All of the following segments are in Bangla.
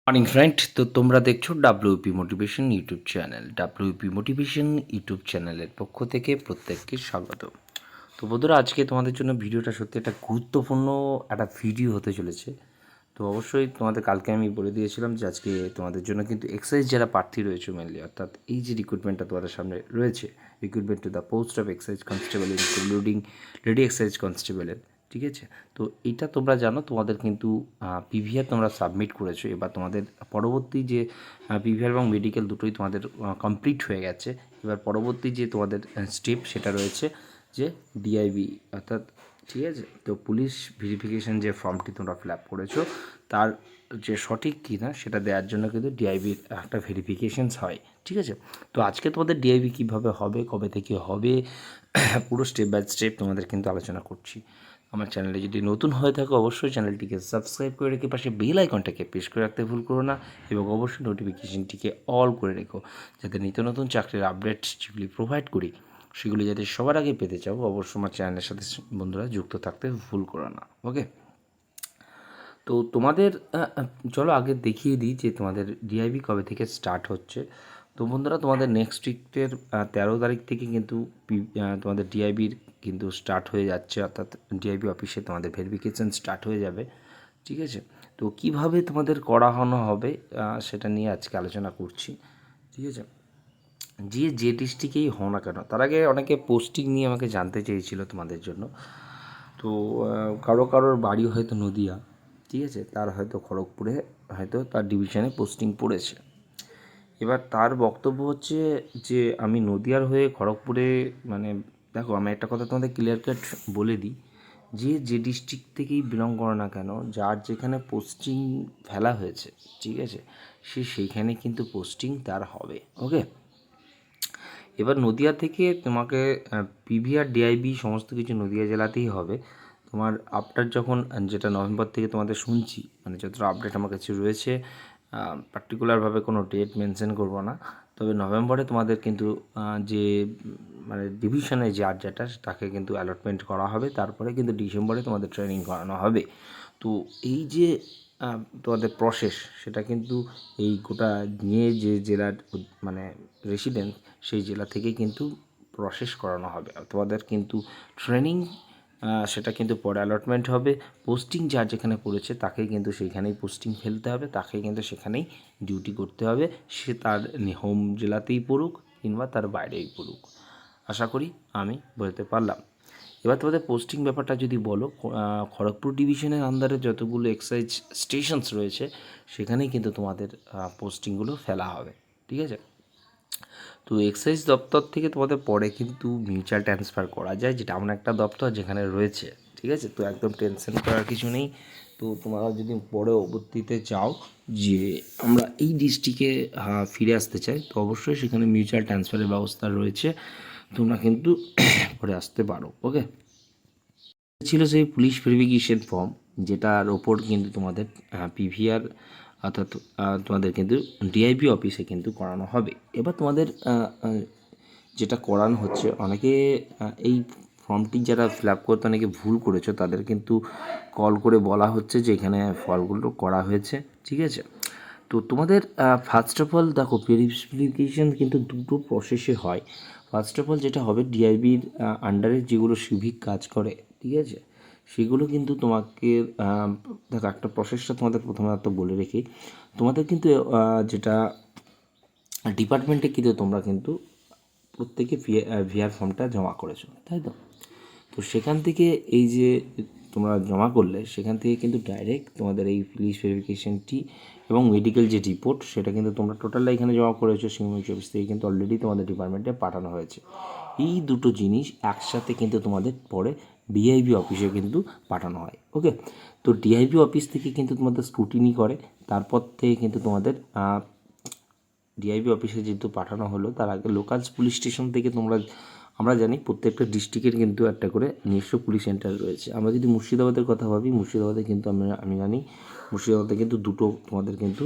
মর্নিং ফ্রেন্ড, তো তোমরা দেখছো WP motivation YouTube channel. WP motivation YouTube চ্যানেলের পক্ষ থেকে প্রত্যেককে স্বাগত। তো বন্ধুরা, আজকে তোমাদের জন্য ভিডিওটা সত্যি একটা গুরুত্বপূর্ণ একটা ভিডিও হতে চলেছে। তো অবশ্যই তোমাদের কালকে আমি বলে দিয়েছিলাম যে আজকে তোমাদের জন্য কিন্তু এক্সাইজ যারা প্রার্থী রয়েছে মেনলি, অর্থাৎ এই যে রিক্রুটমেন্টটা তোমাদের সামনে রয়েছে, recruitment to the post of excise constable including lady excise কনস্টেবলের, ঠিক আছে। তো এটা তোমরা জানো, তোমাদের কিন্তু পিভিআর তোমরা সাবমিট করেছো। এবার তোমাদের পরবর্তী যে পিভিআর এবং মেডিকেল দুটোই তোমাদের কমপ্লিট হয়ে গেছে। এবার পরবর্তী যে তোমাদের স্টেপ সেটা রয়েছে যে ডিআইবি, অর্থাৎ ঠিক আছে। তো পুলিশ ভেরিফিকেশান যে ফর্মটি তোমরা ফিল আপ করেছো তার যে সঠিক কী না সেটা দেওয়ার জন্য কিন্তু ডিআইবির একটা ভেরিফিকেশানস হয়, ঠিক আছে। তো আজকে তোমাদের ডিআইবি কীভাবে হবে, কবে থেকে হবে, পুরো স্টেপ বাই স্টেপ তোমাদের কিন্তু আলোচনা করছি। আমার চ্যানেলে যদি নতুন হয়ে থাকো অবশ্যই চ্যানেলটিকে সাবস্ক্রাইব করে রেখে পাশে বেল আইকনটাকে প্রেস করে রাখতে ভুল করো না, এবং অবশ্যই নোটিফিকেশনটিকে অল করে রেখো, যাতে নিত্য নতুন চাকরির আপডেট যেগুলি প্রোভাইড করি সেগুলি যাতে সবার আগে পেতে চাও অবশ্যই আমার চ্যানেলের সাথে বন্ধুরা যুক্ত থাকতে ভুল করো না। ওকে, তো তোমাদের চলো আগে দেখিয়ে দিই যে তোমাদের ডিআইবি কবে থেকে স্টার্ট হচ্ছে। তো বন্ধুরা, তোমাদের নেক্সট উইকের 13 তারিখ থেকে কিন্তু তোমাদের ডিআইবির কিন্তু স্টার্ট হয়ে যাচ্ছে, অর্থাৎ ডিআইবি অফিসে তোমাদের ভেরিফিকেশান স্টার্ট হয়ে যাবে, ঠিক আছে। তো কিভাবে তোমাদের করানো হবে সেটা নিয়ে আজকে আলোচনা করছি, ঠিক আছে। যে ডিস্ট্রিক্টেই হও না কেন, তার আগে অনেকে পোস্টিং নিয়ে আমাকে জানতে চেয়েছিল তোমাদের জন্য। তো কারোর বাড়ি হয়তো নদিয়া, ঠিক আছে, তার হয়তো খড়গপুরে হয়তো তার ডিভিশনে পোস্টিং পড়েছে। এবার তার বক্তব্য হচ্ছে যে আমি নদিয়ার হয়ে খড়গপুরে, মানে দেখো আমি একটা কথা তোমাদের ক্লিয়ার কাট বলে দিই, যে ডিস্ট্রিক্ট থেকেই বিলং করো না কেন, যার যেখানে পোস্টিং ফেলা হয়েছে, ঠিক আছে, সেইখানে কিন্তু পোস্টিং তার হবে। ওকে, এবার নদিয়া থেকে তোমাকে পিভিআর ডিআইবি সমস্ত কিছু নদিয়া জেলাতেই হবে। তোমার আফটার যখন যেটা নভেম্বর থেকে তোমাদের শুনছি, মানে যতটা আপডেট আমার কাছে রয়েছে, পার্টিকুলারভাবে কোনো ডেট মেনশন করব না, তবে নভেম্বরে তোমাদের কিন্তু যে মানে ডিভিশনে যার যেটা তাকে কিন্তু অ্যালটমেন্ট করা হবে, তারপরে কিন্তু ডিসেম্বরে তোমাদের ট্রেনিং করানো হবে। তো এই যে তোমাদের প্রসেস, সেটা কিন্তু এই গোটা নিয়ে যে জেলার মানে রেসিডেন্ট সেই জেলা থেকে কিন্তু প্রসেস করানো হবে। তোমাদের কিন্তু ট্রেনিং সেটা কিন্তু পরে অ্যালটমেন্ট হবে। পোস্টিং যার যেখানে পড়েছে তাকেই কিন্তু সেইখানেই পোস্টিং ফেলতে হবে, তাকে কিন্তু সেখানেই ডিউটি করতে হবে, সে তার হোম জেলাতেই পড়ুক কিংবা তার বাইরেই পড়ুক। আশা করি আমি বলতে পারলাম। এবার তোমাদের পোস্টিং ব্যাপারটা যদি বলো, খড়গপুর ডিভিশনের আন্ডারে যতগুলো এক্সাইজ স্টেশনস রয়েছে সেখানেই কিন্তু তোমাদের পোস্টিংগুলো ফেলা হবে, ঠিক আছে। তো এক্সাইজ দপ্তর থেকে তোমাদের পরে কিন্তু মিউচুয়াল ট্রান্সফার করা যায়, যেটা এমন একটা দপ্তর যেখানে রয়েছে, ঠিক আছে। তো একদম টেনশন করার কিছু নেই। তো তোমরা যদি পরে অবর্তীতে চাও যে আমরা এই ডিস্ট্রিক্টে ফিরে আসতে চাই, তো অবশ্যই সেখানে মিউচুয়াল ট্রান্সফারের ব্যবস্থা রয়েছে, তোমরা কিন্তু পরে আসতে পারো। ওকে, ছিল সেই পুলিশ ভেরিফিকেশন ফর্ম, যেটার ওপর কিন্তু তোমাদের পিভিআর অর্থাৎ তোমাদের কিন্তু ডিআইবি অফিসে কিন্তু করানো হবে। এবার তোমাদের যেটা করানো হচ্ছে, অনেকে এই ফর্মটি যারা ফিল আপ করতে অনেকে ভুল করেছো, তাদের কিন্তু কল করে বলা হচ্ছে যে এখানে ফলগুলো করা হয়েছে, ঠিক আছে। তো তোমাদের ফার্স্ট অফ অল দেখো, ভেরিফিকেশান কিন্তু দুটো প্রসেসে হয়। ফার্স্ট অফ অল যেটা হবে, ডিআইবির আন্ডারে যেগুলো সিভিক কাজ করে, ঠিক আছে, সেগুলো কিন্তু তোমাকে দেখো একটা প্রসেসটা তোমাদের প্রথমে তো বলে রেখি, তোমাদের কিন্তু যেটা ডিপার্টমেন্টে কিন্তু তোমরা কিন্তু প্রত্যেকে ভিআর ফর্মটা জমা করেছো, তাই তো। তো সেখান থেকে এই যে তোমরা জমা করলে, সেখান থেকে কিন্তু ডাইরেক্ট তোমাদের এই পুলিশ ভেরিফিকেশনটি এবং মেডিকেল যে রিপোর্ট সেটা কিন্তু তোমরা টোটালটা এখানে জমা করেছো, সিএমএইচ অফিস থেকে কিন্তু অলরেডি তোমাদের ডিপার্টমেন্টে পাঠানো হয়েছে। এই দুটো জিনিস একসাথে কিন্তু তোমাদের পরে ডিআইবি অফিসে কিন্তু পাঠানো হয়। ওকে, তো ডিআইবি অফিস থেকে কিন্তু তোমাদের স্ক্রুটিনি করে, তারপর থেকে কিন্তু তোমাদের ডিআইবি অফিসে যেহেতু পাঠানো হলো, তার আগে লোকাল পুলিশ স্টেশন থেকে আমরা জানি প্রত্যেকটা ডিস্ট্রিক্টের কিন্তু একটা করে নিজস্ব পুলিশ সেন্টার রয়েছে। আমরা যদি মুর্শিদাবাদের কথা ভাবি, মুর্শিদাবাদে কিন্তু আমি জানি মুর্শিদাবাদে কিন্তু দুটো তোমাদের কিন্তু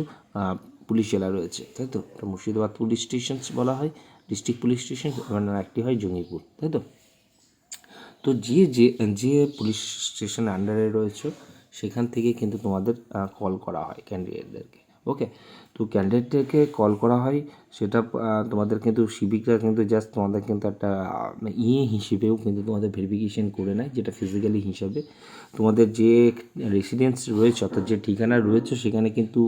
পুলিশ জেলা রয়েছে, তাই তো। মুর্শিদাবাদ পুলিশ স্টেশন বলা হয়, ডিস্ট্রিক্ট পুলিশ স্টেশন, এবং একটি হয় জঙ্গিপুর, তাই তো। তো যে পুলিশ স্টেশনের আন্ডারে রয়েছে সেখান থেকে কিন্তু তোমাদের কল করা হয় ক্যান্ডিডেটদেরকে। ওকে, তো ক্যান্ডিডেটকে কল করা হয়, সেটা তোমাদের কিন্তু সিভিকরা কিন্তু জাস্ট তোমাদের কিন্তু একটা হিসেবেও কিন্তু তোমাদের ভেরিফিকেশন করে নেয়, যেটা ফিজিক্যালি হিসাবে তোমাদের যে রেসিডেন্স রয়েছে অর্থাৎ যে ঠিকানা রয়েছে সেখানে কিন্তু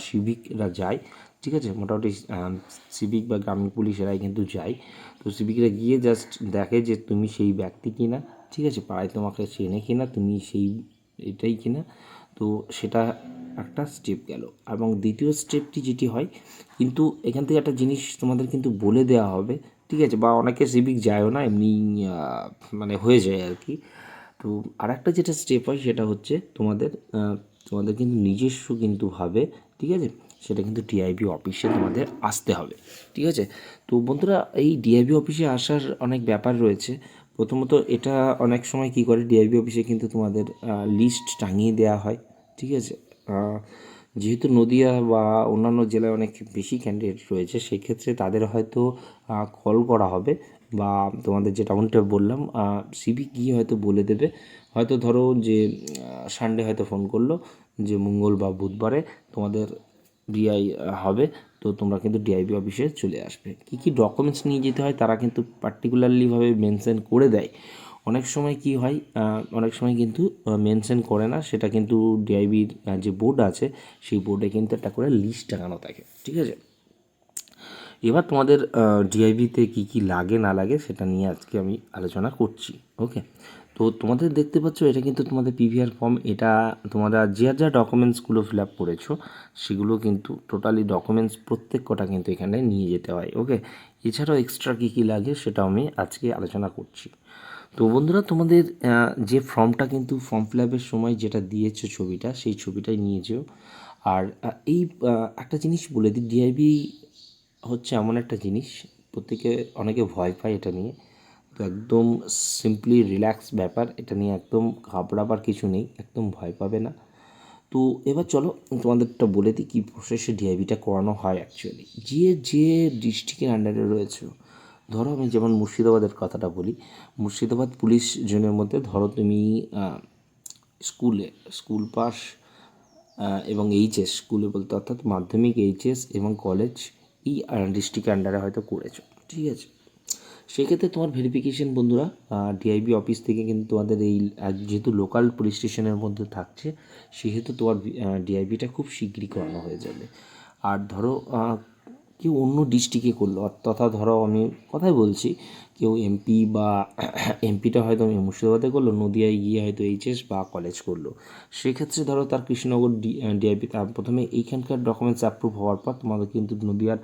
সিভিকরা যায়, ঠিক আছে। মোটামুটি সিভিক বা গ্রামীণ পুলিশ এরাই কিন্তু যায়। তো সিভিকরা গিয়ে জাস্ট দেখে যে তুমি সেই ব্যক্তি কিনা, ঠিক আছে, পাড়ায় তোমাকে চেনে কিনা, তুমি সেই এটাই কিনা। তো সেটা একটা স্টেপ গেল। এবং দ্বিতীয় স্টেপটি যেটি হয়, কিন্তু এখান থেকে একটা জিনিস তোমাদের কিন্তু বলে দেওয়া হবে, ঠিক আছে, বা অনেকে সিভিক যায়ও না, এমনি মানে হয়ে যায় আর কি। তো আর একটা যেটা স্টেপ হয় সেটা হচ্ছে তোমাদের কিন্তু নিজস্ব কিন্তু ভাবে, ঠিক আছে, সেটা কিন্তু ডিআইবি অফিসে তোমাদের আসতে হবে, ঠিক আছে। তো বন্ধুরা, এই ডিআইবি অফিসে আসার অনেক ব্যাপার রয়েছে। প্রথমত এটা অনেক সময় কী করে, ডিআইবি অফিসে কিন্তু তোমাদের লিস্ট টাঙিয়ে দেওয়া হয়, ঠিক আছে। যেহেতু নদিয়া বা অন্যান্য জেলায় অনেক বেশি ক্যান্ডিডেট রয়েছে, সেক্ষেত্রে তাদের হয়তো কল করা হবে, বা তোমাদের যে টাউনটা বললাম সিভিক গিয়ে হয়তো বলে দেবে। হয়তো ধরো যে সানডে হয়তো ফোন করলো যে মঙ্গল বা বুধবারে তোমাদের ডিআই হবে, তো তোমরা কিন্তু ডিআইবি অফিসে চলে আসবে। কী কী ডকুমেন্টস নিয়ে যেতে হয় তারা কিন্তু পার্টিকুলারলিভাবে মেনশন করে দেয়। অনেক সময় কি হয়, অনেক সময় কিন্তু মেনশন করে না, সেটা কিন্তু ডিআইবির যে বোর্ড আছে সেই বোর্ডে কিন্তু একটা করে লিস্ট টাঙানো থাকে, ঠিক আছে। এবার তোমাদের ডিআইবিতে কী কী লাগে না লাগে সেটা নিয়ে আজকে আমি আলোচনা করছি। ওকে, তো তোমাদের দেখতে পাচ্ছ এটা কিন্তু তোমাদের পিভিআর ফর্ম। এটা তোমরা যা ডকুমেন্টসগুলো ফিল আপ করেছো সেগুলো কিন্তু টোটালি ডকুমেন্টস প্রত্যেক কটা কিন্তু এখানে নিয়ে যেতে হয়। ওকে, এছাড়াও এক্সট্রা কী কী লাগে সেটাও আমি আজকে আলোচনা করছি। তো বন্ধুরা, তোমাদের যে ফর্মটা কিন্তু ফর্ম ফিল আপের সময় যেটা দিয়েছো ছবিটা, সেই ছবিটাই নিয়ে যেও। আর এই একটা জিনিস বলে দিই, ডিআইবি হচ্ছে এমন একটা জিনিস, অনেকে ভয় পায় এটা নিয়ে। তো একদম সিম্পলি রিল্যাক্স ব্যাপার, এটা নিয়ে একদম ঘাবড়াবার কিছু নেই, একদম ভয় পাবে না। তো এবার চলো তোমাদেরটা বলে দিই কী প্রসেসে ডিআইবিটা করানো হয় অ্যাকচুয়ালি। যে ডিস্ট্রিক্টের আন্ডারে রয়েছে, ধরো আমি যেমন মুর্শিদাবাদের কথাটা বলি, মুর্শিদাবাদ পুলিশ জোনের মধ্যে ধরো তুমি স্কুল পাস এবং এইচএস, স্কুলে বলতে অর্থাৎ মাধ্যমিক, এইচএস এবং কলেজ এই ডিস্ট্রিক্টের আন্ডারে হয়তো করেছো, ঠিক আছে। সেক্ষেত্রে তোমার ভেরিফিকেশন বন্ধুরা ডিআইবি অফিস থেকে কিন্তু তোমাদের এই যেহেতু লোকাল পুলিশ স্টেশনের মধ্যে থাকছে, সেহেতু তোমার ডিআইবিটা খুব শীঘ্রই করানো হয়ে যাবে। আর ধরো কেউ অন্য ডিস্ট্রিক্টে করলো, তথা ধরো আমি কথাই বলছি, কেউ এমপি বা এমপিটা হয়তো মুর্শিদাবাদে করলো, নদিয়ায় গিয়ে হয়তো এইচএস বা কলেজ করলো, সেক্ষেত্রে ধরো তার কৃষ্ণনগর ডিআইপি তার প্রথমে এইখানকার ডকুমেন্টস অ্যাপ্রুভ হওয়ার পর তোমাদের কিন্তু নদিয়ার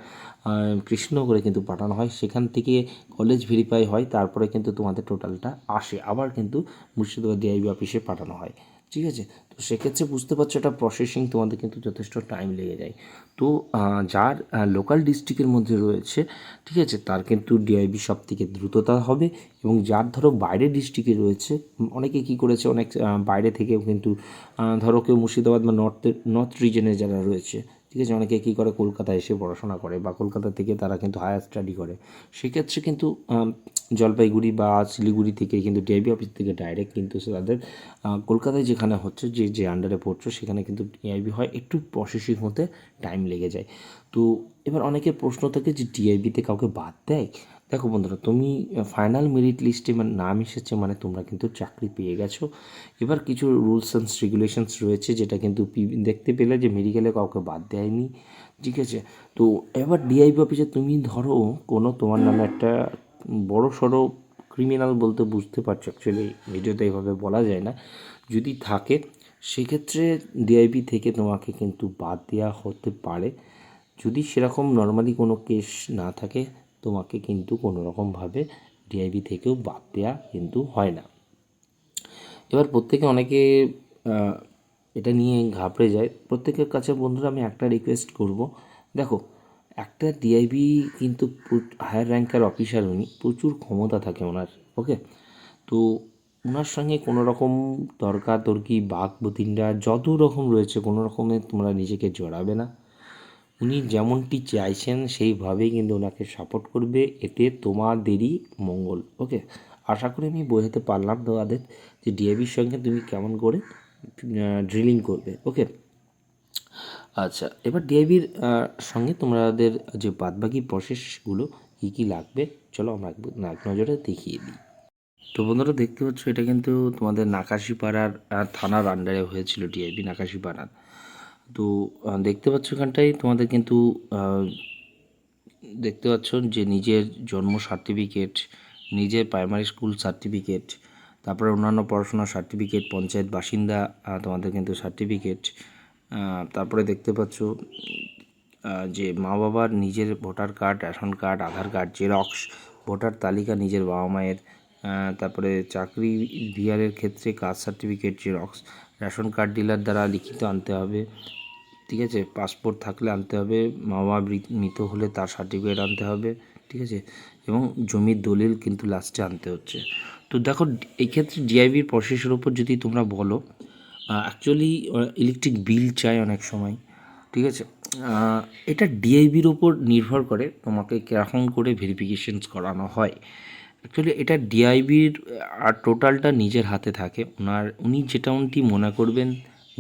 কৃষ্ণনগরে কিন্তু পাঠানো হয়, সেখান থেকে কলেজ ভেরিফাই হয়, তারপরে কিন্তু তোমাদের টোটালটা আসে, আবার কিন্তু মুর্শিদাবাদ ডিআইবি অফিসে পাঠানো হয়, ঠিক আছে। তো সেক্ষেত্রে বুঝতে পারছো এটা প্রসেসিং তোমাদের কিন্তু যথেষ্ট টাইম লেগে যায়। তো যার লোকাল ডিস্ট্রিক্টের মধ্যে রয়েছে, ঠিক আছে, তার কিন্তু ডিআইবি সব থেকে দ্রুততা হবে। এবং যার ধরো বাইরের ডিস্ট্রিক্টে রয়েছে, অনেকে কী করেছে, অনেক বাইরে থেকেও কিন্তু ধরো কেউ মুর্শিদাবাদ বা নর্থ রিজনে যারা রয়েছে, ঠিক আছে, অনেকে কী করে কলকাতায় এসে পড়াশোনা করে বা কলকাতা থেকে তারা কিন্তু হায়ার স্টাডি করে, সেক্ষেত্রে কিন্তু জলপাইগুড়ি বা শিলিগুড়ি থেকে কিন্তু ডিআইবি অফিস থেকে ডাইরেক্ট কিন্তু তাদের কলকাতায় যেখানে হচ্ছে যে আন্ডারে পড়ছো সেখানে কিন্তু ডিআইবি হয়, একটু প্রসেসিং হতে টাইম লেগে যায়। তো এবার অনেকের প্রশ্ন থাকে যে ডিআইবিতে কাউকে বাদ দেয়। দেখো বন্ধুরা, তুমি ফাইনাল মেরিট লিস্টে মানে নাম এসেছে মানে তোমরা কিন্তু চাকরি পেয়ে গেছো। এবার কিছু রুলস অ্যান্ড রেগুলেশনস রয়েছে, যেটা কিন্তু দেখতে পেলে যে মেডিকেলে কাউকে বাদ দেয়নি, ঠিক আছে। তো এবার ডিআইবি অফিসে তুমি ধরো কোনো তোমার নামে একটা বড় সড়ো ক্রিমিনাল, বলতে বুঝতে পারছো, অ্যাকচুয়ালি ভিডিওতে এইভাবে বলা যায় না, যদি থাকে, সেক্ষেত্রে ডিআইবি থেকে তোমাকে কিন্তু বাদ দেওয়া হতে পারে। যদি সেরকম নর্মালি কোনো কেস না থাকে, তোমাকে কিন্তু কোনো রকমভাবে ডিআইবি থেকেও বাদ দেওয়া কিন্তু হয় না। এবার অনেকে এটা নিয়ে ঘাবড়ে যায়। প্রত্যেকের কাছে বন্ধুরা আমি একটা রিকোয়েস্ট করব, দেখো একটা ডিআইবি কিন্তু হায়ার র্যাঙ্কের অফিসার, উনি প্রচুর ক্ষমতা থাকে ওনার। ওকে, তো ওনার সঙ্গে কোনো রকম তর্কাতর্কি বাক বিতণ্ডা যত রকম রয়েছে কোনো রকমে তোমরা নিজেকে জড়াবে না। উনি যেমনটি চাইছেন সেইভাবেই কিন্তু ওনাকে সাপোর্ট করবে, এতে তোমাদেরই মঙ্গল। ওকে, আশা করি আমি বোঝাতে পারলাম তোমাদের যে ডিআইবির সঙ্গে তুমি কেমন করে ড্রিলিং করবে। ওকে, আচ্ছা, এবার ডিআইবির সঙ্গে তোমাদের যে বাদবাকি প্রসেসগুলো কী কী লাগবে চলো আমরা এক নজরে দেখিয়ে দিই। তো বন্ধুরা দেখতে পাচ্ছ এটা কিন্তু তোমাদের নাকাশিপাড়ার থানার আন্ডারে হয়েছিল ডিআইবি নাকাশিপাড়ার। তো দেখতে পাচ্ছ এখানটায় তোমাদের কিন্তু দেখতে পাচ্ছ যে নিজের জন্ম সার্টিফিকেট, নিজের প্রাইমারি স্কুল সার্টিফিকেট, তারপরে অন্যান্য পড়াশোনার সার্টিফিকেট, পঞ্চায়েত বাসিন্দা তোমাদের কিন্তু সার্টিফিকেট, তারপরে দেখতে পাচ্ছ যে মা বাবার নিজের voter card, ration card, Aadhaar card xerox, voter তালিকা নিজের বাবা মায়ের, তারপরে চাকরি বিহারের ক্ষেত্রে caste certificate xerox, ration card dealer দ্বারা লিখিত আনতে হবে, ঠিক আছে, পাসপোর্ট থাকলে আনতে হবে, মা বাবা মৃত হলে তার সার্টিফিকেট আনতে হবে, ঠিক আছে, এবং জমির দলিল কিন্তু লাস্টে আনতে হচ্ছে। তো দেখো এই ক্ষেত্রে ডিআইবির প্রসেসের ওপর যদি তোমরা বলো, অ্যাকচুয়ালি ইলেকট্রিক বিল চাই অনেক সময়, ঠিক আছে। এটা ডিআইবির ওপর নির্ভর করে তোমাকে কীরকম করে ভেরিফিকেশনস করানো হয়। অ্যাকচুয়ালি এটা ডিআইবির আর টোটালটা নিজের হাতে থাকে, উনি যেমনটি মনে করবেন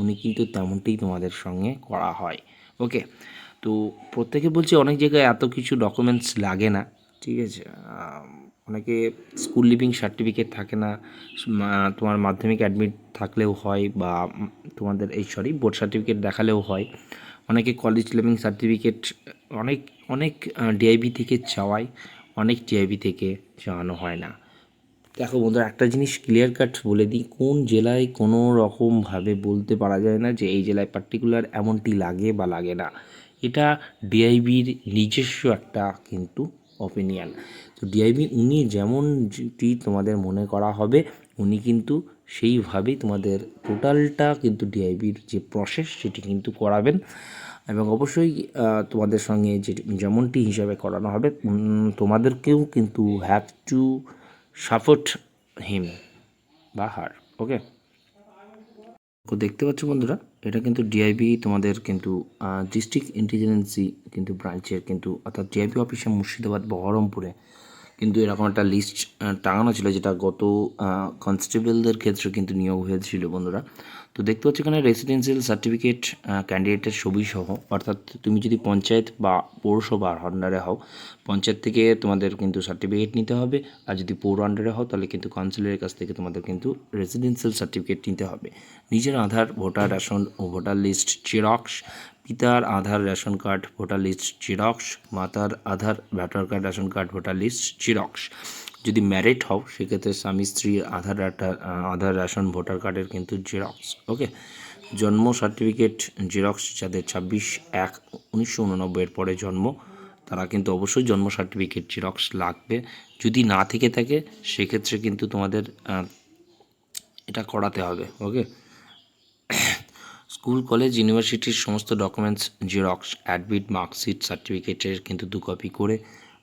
উনি কিন্তু তেমনটিই তোমাদের সঙ্গে করা হয়। ওকে, তো প্রত্যেকে বলছে অনেক জায়গায় এত কিছু ডকুমেন্টস লাগে না, ঠিক আছে। অনেকে স্কুল লিভিং সার্টিফিকেট থাকে না, তোমার মাধ্যমিক অ্যাডমিট থাকলেও হয়, বা তোমাদের বোর্ড সার্টিফিকেট দেখালেও হয়। অনেকে কলেজ লিভিং সার্টিফিকেট অনেক অনেক ডিআইবি থেকে চাওয়ায়, অনেক ডিআইবি থেকে চাওয়ানো হয় না। দেখো বন্ধুরা একটা জিনিস ক্লিয়ার কাট বলে দিই, কোন জেলায় কোনো রকমভাবে বলতে পারা যায় না যে এই জেলায় পার্টিকুলার এমনটি লাগে বা লাগে না। এটা ডিআইবির নিজস্ব একটা কিন্তু অপিনিয়ন। তো ডিআইবি উনি যেমনটি তোমাদের মনে করা হবে উনি কিন্তু সেইভাবেই তোমাদের টোটালটা কিন্তু ডিআইবির যে প্রসেস সেটি কিন্তু করাবেন, এবং অবশ্যই তোমাদের সঙ্গে যেমনটি হিসাবে করানো হবে তোমাদেরকেও কিন্তু হ্যাভ টু সাপোর্ট হিম বা হার। ওকে, তো দেখতে পাচ্ছ বন্ধুরা এটা কিন্তু ডিআইবি তোমাদের কিন্তু ডিস্ট্রিক্ট ইন্টেলিজেন্সি কিন্তু ব্রাঞ্চের কিন্তু অর্থাৎ ডিআইবি অফিসে মুর্শিদাবাদ বহরমপুরে কিন্তু এরকম একটা লিস্ট টাঙানো ছিল, যেটা গত কনস্টেবলদের ক্ষেত্রে কিন্তু নিয়োগ হয়েছিল বন্ধুরা। তো দেখতে পাচ্ছ এখানে রেসিডেন্সিয়াল সার্টিফিকেট ক্যান্ডিডেটের ছবি সহ, অর্থাৎ তুমি যদি পঞ্চায়েত বা পৌরসভার আন্ডারে হও পঞ্চায়েত থেকে তোমাদের কিন্তু সার্টিফিকেট নিতে হবে, আর যদি পৌর আন্ডারে হও তাহলে কিন্তু কাউন্সিলরের কাছ থেকে তোমাদের কিন্তু রেসিডেন্সিয়াল সার্টিফিকেট নিতে হবে। নিজের আধার, ভোটার রেশন ও ভোটার লিস্ট জেরক্স, পিতার Aadhaar, ration card, voter list xerox, মাতার Aadhaar, voter card, ration card, voter list xerox. যদি ম্যারিড হও সেক্ষেত্রে স্বামী স্ত্রীর আধার, রেশন, ভোটার কার্ডের কিন্তু জেরক্স। ওকে, জন্ম সার্টিফিকেট জেরক্স, যাদের 26/1/1989 পরে জন্ম তারা কিন্তু অবশ্যই জন্ম সার্টিফিকেট জেরক্স লাগবে। যদি না থেকে থাকে সেক্ষেত্রে কিন্তু তোমাদের এটা করাতে হবে। ওকে, স্কুল কলেজ ইউনিভার্সিটির সমস্ত ডকুমেন্টস জেরক্স, অ্যাডমিট মার্কশিট সার্টিফিকেটের কিন্তু 2 কপি করে,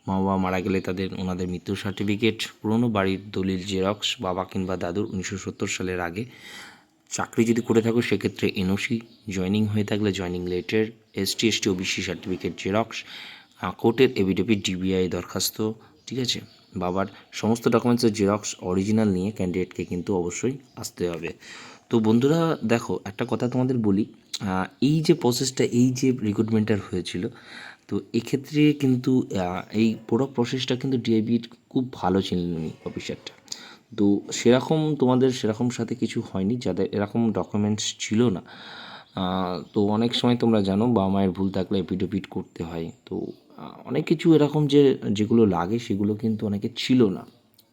মা বাবা মারা গেলে ওনাদের মৃত্যু সার্টিফিকেট, পুরনো বাড়ির দলিল জেরক্স, বাবা কিংবা দাদুর 1970 সালের আগে, চাকরি যদি করে থাকো সেক্ষেত্রে এনওসি, জয়েনিং হয়ে থাকলে joining letter, ST ST OBC certificate xerox, কোর্টের এভিডেভিট, ডিবিআই দরখাস্ত, ঠিক আছে। বাবার সমস্ত ডকুমেন্টসের জেরক্স অরিজিনাল নিয়ে ক্যান্ডিডেটকে কিন্তু অবশ্যই আসতে হবে। তো বন্ধুরা দেখো একটা কথা তোমাদের বলি, এই যে প্রসেসটা এই যে রিক্রুটমেন্টের হয়েছিল, তো এক্ষেত্রে কিন্তু এই পুরো প্রসেসটা কিন্তু ডিআইবির খুব ভালো ছিলেন উনি অফিসারটা। তো তোমাদের সেরকম সাথে কিছু হয়নি, যাদের এরকম ডকুমেন্টস ছিল না। তো অনেক সময় তোমরা জানো বাবা মায়ের ভুল থাকলে এপিডোপিট করতে হয়, তো অনেক কিছু এরকম যেগুলো লাগে সেগুলো কিন্তু অনেকে ছিল না,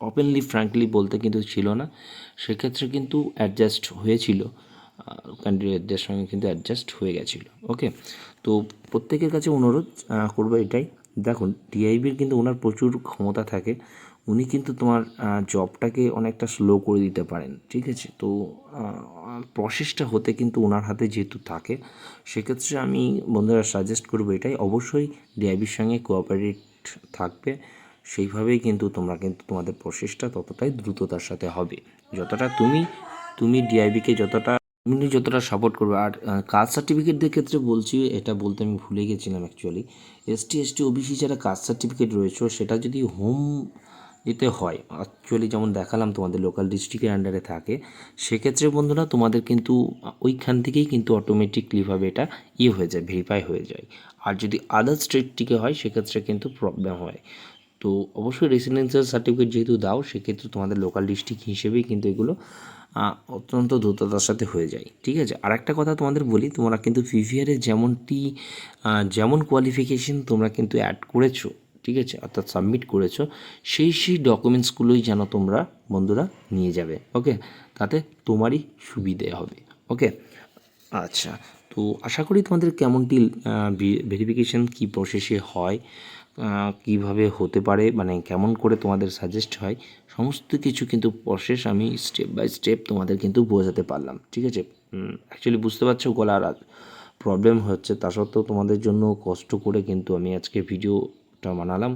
ওপেনলি ফ্র্যাঙ্কলি বলতে কিন্তু ছিল না। সেক্ষেত্রে কিন্তু অ্যাডজাস্ট হয়েছিল, ক্যান্ডিডেটদের সঙ্গে কিন্তু অ্যাডজাস্ট হয়ে গেছিলো। ওকে, তো প্রত্যেকের কাছে অনুরোধ করবো এটাই, দেখুন ডিআইবির কিন্তু ওনার প্রচুর ক্ষমতা থাকে, উনি কিন্তু তোমার জবটাকে অনেকটা স্লো করে দিতে পারেন, ঠিক আছে। তো প্রসেসটা হতে কিন্তু ওনার হাতে যেহেতু থাকে, সেক্ষেত্রে আমি বন্ধুরা সাজেস্ট করবো এটাই, অবশ্যই ডিআইবির সঙ্গে কোঅপারেট থাকবে, সেইভাবেই কিন্তু তোমরা কিন্তু তোমাদের প্রসেসটা ততটাই দ্রুততার সাথে হবে, যতটা তুমি ডিআইবিকে যতটা সাপোর্ট করবে। আর কাস্ট সার্টিফিকেটদের ক্ষেত্রে বলছি, এটা বলতে আমি ভুলে গেছিলাম অ্যাকচুয়ালি, এসটি এসটি ওবিসি যারা কাস্ট সার্টিফিকেট রয়েছে সেটা যদি হোম এতে হয় অ্যাকচুয়ালি যেমন দেখালাম তোমাদের লোকাল ডিস্ট্রিক্টের আন্ডারে থাকে, সেক্ষেত্রে বন্ধুরা তোমাদের কিন্তু ওইখান থেকেই কিন্তু অটোমেটিকলিভাবে এটা হয়ে যায়, ভেরিফাই হয়ে যায়। আর যদি আদার স্টেট থেকে হয় সেক্ষেত্রে কিন্তু প্রবলেম হয়। তো অবশ্যই রেসিডেন্সিয়াল সার্টিফিকেট যেহেতু দাও, সেক্ষেত্রে তোমাদের লোকাল ডিস্ট্রিক্ট হিসেবেই কিন্তু এগুলো অত্যন্ত দ্রুততার সাথে হয়ে যায়। ঠিক আছে, আর একটা কথা তোমাদের বলি, তোমরা কিন্তু পিভিআরে যেমন কোয়ালিফিকেশন তোমরা কিন্তু অ্যাড করেছো, ঠিক আছে, অর্থাৎ সাবমিট করেছো, সেই ডকুমেন্টসগুলোই যেন তোমরা বন্ধুরা নিয়ে যাবে। ওকে, তাতে তোমারই সুবিধে হবে। ওকে, আচ্ছা, তো আশা করি তোমাদের কেমনটি ভেরিফিকেশান কী প্রসেসে হয়, কিভাবে হতে পারে, মানে কেমন করে তোমাদের সাজেস্ট হয়, সমস্ত কিছু কিন্তু প্রসেস আমি স্টেপ বাই স্টেপ তোমাদের কিন্তু বোঝাতে পারলাম। ঠিক আছে, অ্যাকচুয়ালি বুঝতে পারছো গলার প্রবলেম হচ্ছে, তা সত্ত্বেও তোমাদের জন্য কষ্ট করে কিন্তু আমি আজকে ভিডিওটা বানালাম।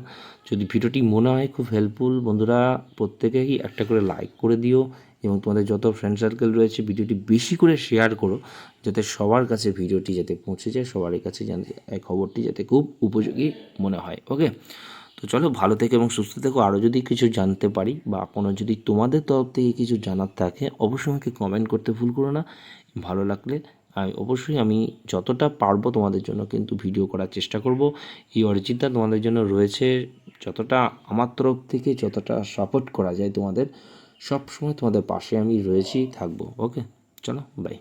যদি ভিডিওটি মনে হয় খুব হেল্পফুল, বন্ধুরা প্রত্যেকেই একটা করে লাইক করে দিও এবং তোমাদের যত ফ্রেন্ড সার্কেল রয়েছে ভিডিওটি বেশি করে শেয়ার করো, যাতে সবার কাছে ভিডিওটি যাতে পৌঁছে যায়, সবারই কাছে জানতে এই খবরটি যাতে খুব উপযোগী মনে হয়। ওকে, তো চলো ভালো থেকো এবং সুস্থ থেকো। আরও যদি কিছু জানতে পারি বা কোনো যদি তোমাদের তরফ থেকে কিছু জানার থাকে, অবশ্যই আমাকে কমেন্ট করতে ভুল করো না। ভালো লাগলে অবশ্যই আমি যতটা পারবো তোমাদের জন্য কিন্তু ভিডিও করার চেষ্টা করব। এই অরিজিৎদা তোমাদের জন্য রয়েছে, যতটা আমার তরফ থেকে যতটা সাপোর্ট করা যায় তোমাদের, সব সময় তোমাদের পাশে আমি রয়েছি, থাকবো। ওকে, চলো বাই।